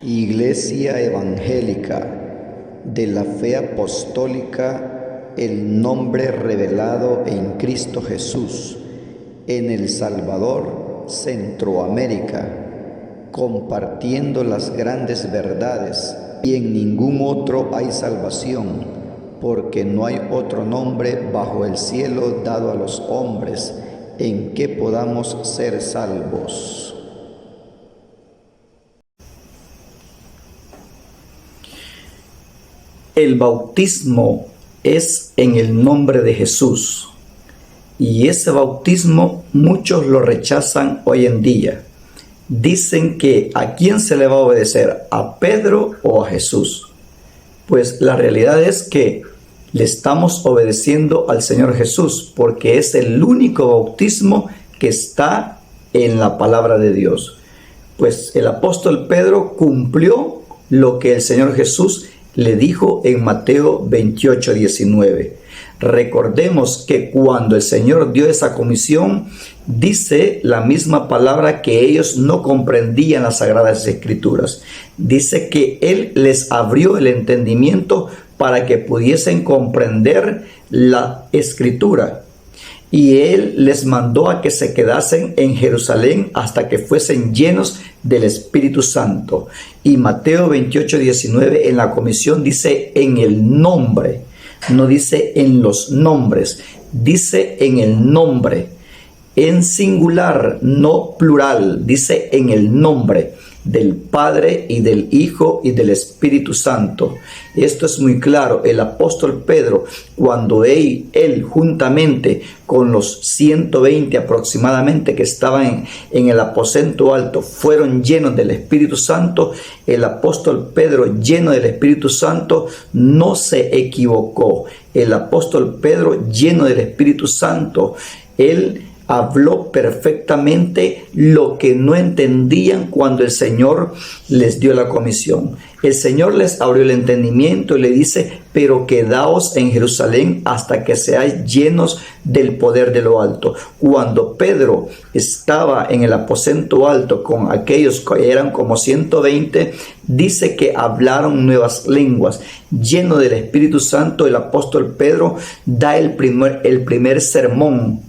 Iglesia Evangélica de la Fe Apostólica, el nombre revelado en Cristo Jesús, en El Salvador, Centroamérica, compartiendo las grandes verdades, y en ningún otro hay salvación, porque no hay otro nombre bajo el cielo dado a los hombres en que podamos ser salvos. El bautismo es en el nombre de Jesús, y ese bautismo muchos lo rechazan hoy en día. Dicen que ¿a quién se le va a obedecer? ¿A Pedro o a Jesús? Pues la realidad es que le estamos obedeciendo al Señor Jesús, porque es el único bautismo que está en la palabra de Dios. Pues el apóstol Pedro cumplió lo que el Señor Jesús le dijo en Mateo 28:19. Recordemos que cuando el Señor dio esa comisión, dice la misma palabra que ellos no comprendían las Sagradas Escrituras. Dice que Él les abrió el entendimiento para que pudiesen comprender la Escritura. Y Él les mandó a que se quedasen en Jerusalén hasta que fuesen llenos del Espíritu Santo. Y Mateo 28:19 en la comisión dice en el nombre, no dice en los nombres, dice en el nombre, en singular, no plural, dice en el nombre del Padre y del Hijo y del Espíritu Santo. Esto es muy claro. El apóstol Pedro, cuando él juntamente con los 120 aproximadamente que estaban en el aposento alto, fueron llenos del Espíritu Santo, el apóstol Pedro, lleno del Espíritu Santo, no se equivocó. El apóstol Pedro, lleno del Espíritu Santo, él habló perfectamente lo que no entendían cuando el Señor les dio la comisión. El Señor les abrió el entendimiento y le dice, pero quedaos en Jerusalén hasta que seáis llenos del poder de lo alto. Cuando Pedro estaba en el aposento alto con aquellos que eran como 120, dice que hablaron nuevas lenguas. Lleno del Espíritu Santo, el apóstol Pedro da el primer sermón.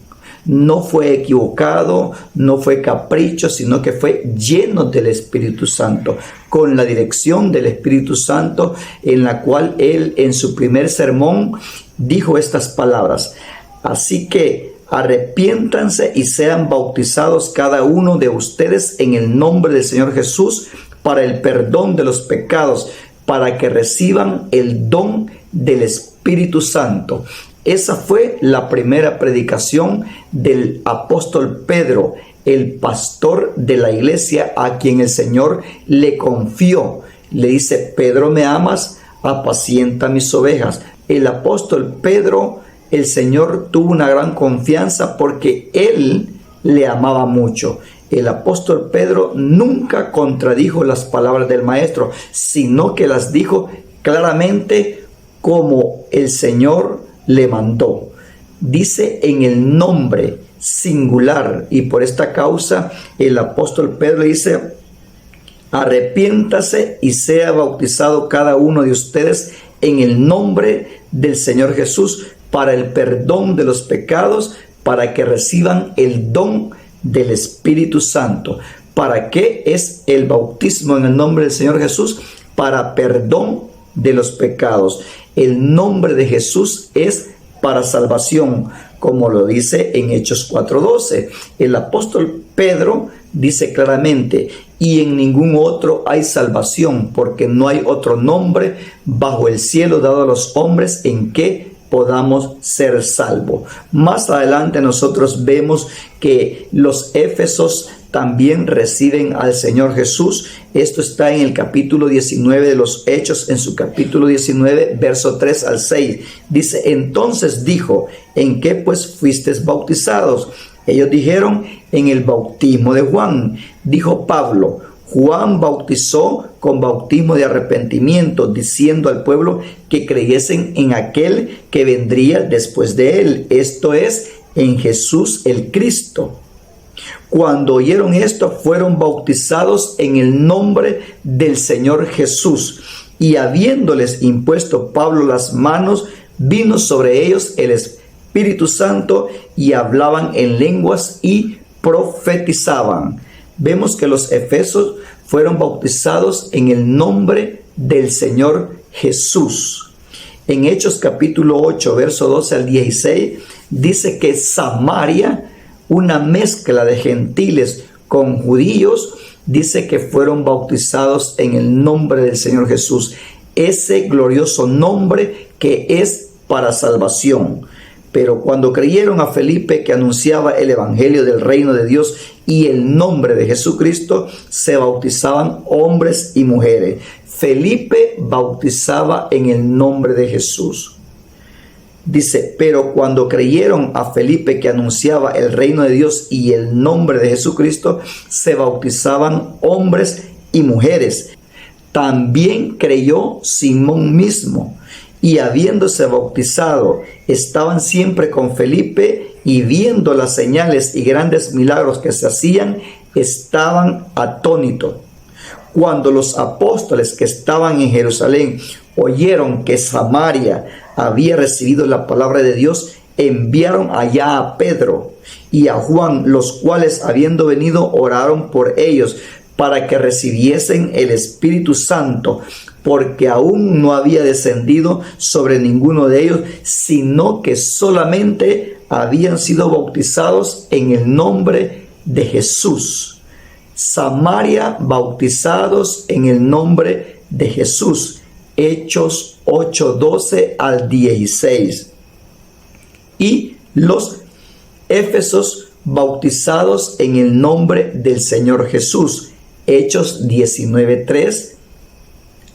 No fue equivocado, no fue capricho, sino que fue lleno del Espíritu Santo, con la dirección del Espíritu Santo, en la cual él en su primer sermón dijo estas palabras. Así que arrepiéntanse y sean bautizados cada uno de ustedes en el nombre del Señor Jesús para el perdón de los pecados, para que reciban el don del Espíritu Santo. Esa fue la primera predicación del apóstol Pedro, el pastor de la iglesia a quien el Señor le confió. Le dice, Pedro, ¿me amas? Apacienta mis ovejas. El apóstol Pedro, el Señor tuvo una gran confianza porque él le amaba mucho. El apóstol Pedro nunca contradijo las palabras del maestro, sino que las dijo claramente como el Señor le mandó. Dice en el nombre singular, y por esta causa el apóstol Pedro dice, arrepiéntase y sea bautizado cada uno de ustedes en el nombre del Señor Jesús para el perdón de los pecados, para que reciban el don del Espíritu Santo. ¿Para qué es el bautismo en el nombre del Señor Jesús? Para perdón de los pecados. El nombre de Jesús es para salvación, como lo dice en Hechos 4:12. El apóstol Pedro dice claramente, y en ningún otro hay salvación, porque no hay otro nombre bajo el cielo dado a los hombres en que podamos ser salvos. Más adelante nosotros vemos que los éfesos también reciben al Señor Jesús. Esto está en el capítulo 19 de los Hechos, en su capítulo 19, verso 3 al 6. Dice, entonces dijo, ¿en qué pues fuisteis bautizados? Ellos dijeron, en el bautismo de Juan. Dijo Pablo, Juan bautizó con bautismo de arrepentimiento, diciendo al pueblo que creyesen en aquel que vendría después de él, esto es, en Jesús el Cristo. Cuando oyeron esto, fueron bautizados en el nombre del Señor Jesús. Y habiéndoles impuesto Pablo las manos, vino sobre ellos el Espíritu Santo y hablaban en lenguas y profetizaban. Vemos que los efesios fueron bautizados en el nombre del Señor Jesús. En Hechos capítulo 8, verso 12 al 16, dice que Samaria, una mezcla de gentiles con judíos, dice que fueron bautizados en el nombre del Señor Jesús, ese glorioso nombre que es para salvación. Pero cuando creyeron a Felipe, que anunciaba el evangelio del reino de Dios y el nombre de Jesucristo, se bautizaban hombres y mujeres. Felipe bautizaba en el nombre de Jesús. Dice, pero cuando creyeron a Felipe, que anunciaba el reino de Dios y el nombre de Jesucristo, se bautizaban hombres y mujeres. También creyó Simón mismo, y habiéndose bautizado, estaban siempre con Felipe, y viendo las señales y grandes milagros que se hacían, estaban atónitos. Cuando los apóstoles que estaban en Jerusalén oyeron que Samaria había recibido la palabra de Dios, enviaron allá a Pedro y a Juan, los cuales, habiendo venido, oraron por ellos para que recibiesen el Espíritu Santo, porque aún no había descendido sobre ninguno de ellos, sino que solamente habían sido bautizados en el nombre de Jesús. Samaria, bautizados en el nombre de Jesús. Hechos 8, 12 al 16. Y los efesios, bautizados en el nombre del Señor Jesús. Hechos 19, 3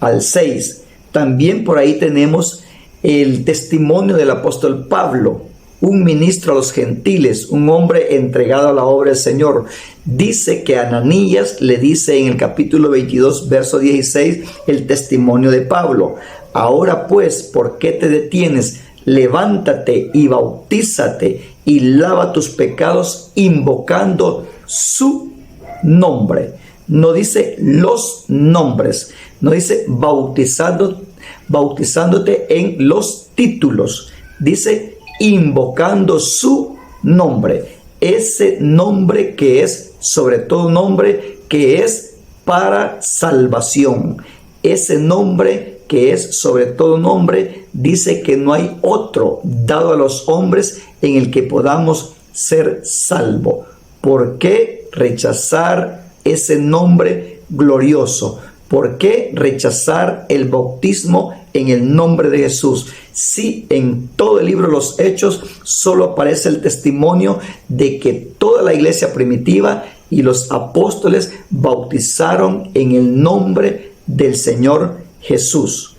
al 6. También por ahí tenemos el testimonio del apóstol Pablo, un ministro a los gentiles, un hombre entregado a la obra del Señor. Dice que Ananías le dice en el capítulo 22, verso 16, el testimonio de Pablo. Ahora pues, ¿por qué te detienes? Levántate y bautízate y lava tus pecados invocando su nombre. No dice los nombres, no dice bautizándote en los títulos, dice invocando su nombre, ese nombre que es sobre todo nombre, que es para salvación, ese nombre que es sobre todo nombre. Dice que no hay otro dado a los hombres en el que podamos ser salvos. ¿Por qué rechazar ese nombre glorioso? ¿Por qué rechazar el bautismo en el nombre de Jesús? Si en todo el libro de los Hechos solo aparece el testimonio de que toda la iglesia primitiva y los apóstoles bautizaron en el nombre del Señor Jesús.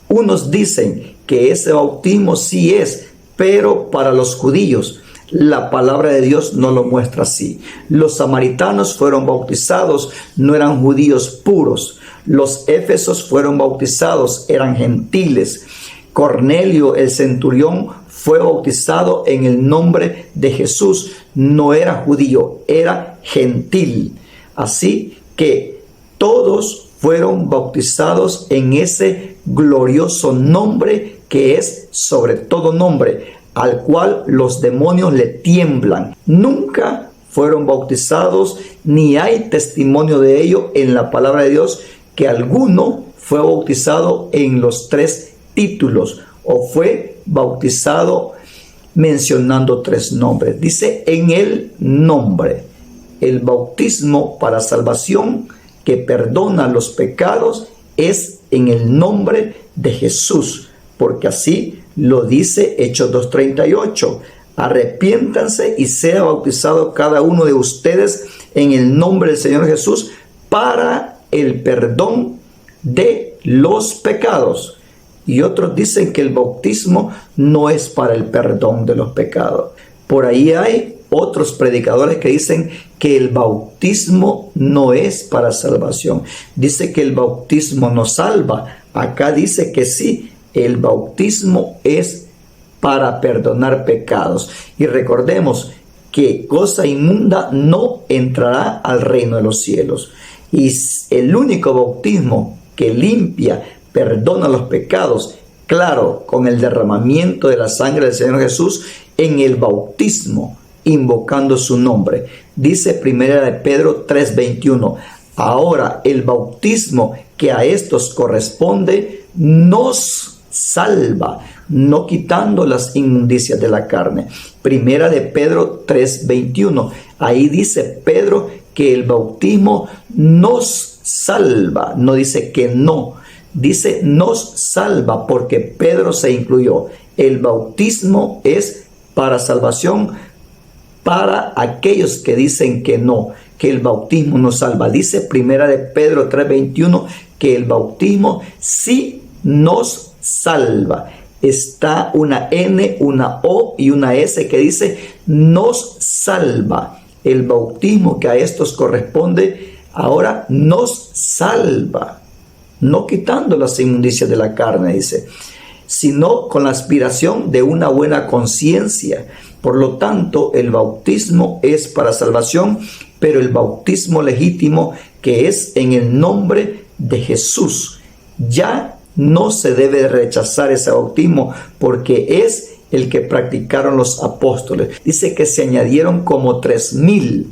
Unos dicen que ese bautismo sí es, pero para los judíos. La palabra de Dios no lo muestra así. Los samaritanos fueron bautizados, no eran judíos puros. Los efesios fueron bautizados, eran gentiles. Cornelio, el centurión, fue bautizado en el nombre de Jesús. No era judío, era gentil. Así que todos fueron bautizados en ese glorioso nombre que es sobre todo nombre, al cual los demonios le tiemblan. Nunca fueron bautizados, ni hay testimonio de ello en la palabra de Dios, que alguno fue bautizado en los 3 títulos o fue bautizado mencionando 3 nombres. Dice en el nombre. El bautismo para salvación que perdona los pecados es en el nombre de Jesús, porque así lo dice Hechos 2:38. Arrepiéntanse y sea bautizado cada uno de ustedes en el nombre del Señor Jesús para el perdón de los pecados. Y otros dicen que el bautismo no es para el perdón de los pecados. Por ahí hay otros predicadores que dicen que el bautismo no es para salvación. Dice que el bautismo no salva. Acá dice que sí, el bautismo es para perdonar pecados. Y recordemos que cosa inmunda no entrará al reino de los cielos. Y el único bautismo que limpia, perdona los pecados, claro, con el derramamiento de la sangre del Señor Jesús en el bautismo, invocando su nombre. Dice 1 de Pedro 3:21, ahora el bautismo que a estos corresponde nos salva, no quitando las inmundicias de la carne. 1 de Pedro 3:21, ahí dice Pedro que el bautismo nos salva, no dice que no, dice nos salva porque Pedro se incluyó. El bautismo es para salvación para aquellos que dicen que no, que el bautismo nos salva. Dice 1 de Pedro 3:21 que el bautismo sí nos salva. Está una N, una O y una S que dice nos salva. El bautismo que a estos corresponde ahora nos salva, no quitando las inmundicias de la carne, dice, sino con la aspiración de una buena conciencia. Por lo tanto, el bautismo es para salvación, pero el bautismo legítimo, que es en el nombre de Jesús, ya no se debe rechazar ese bautismo porque es el que practicaron los apóstoles. Dice que se añadieron como 3,000.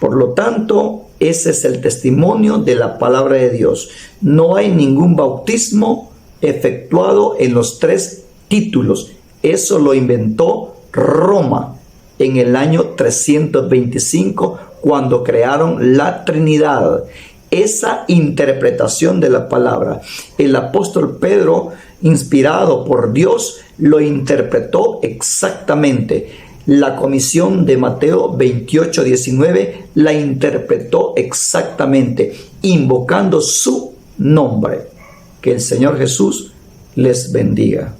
Por lo tanto, ese es el testimonio de la palabra de Dios. No hay ningún bautismo efectuado en los 3 títulos. Eso lo inventó Roma en el año 325, cuando crearon la Trinidad. Esa interpretación de la palabra, el apóstol Pedro, inspirado por Dios, lo interpretó exactamente. La comisión de Mateo 28:19 la interpretó exactamente, invocando su nombre. Que el Señor Jesús les bendiga.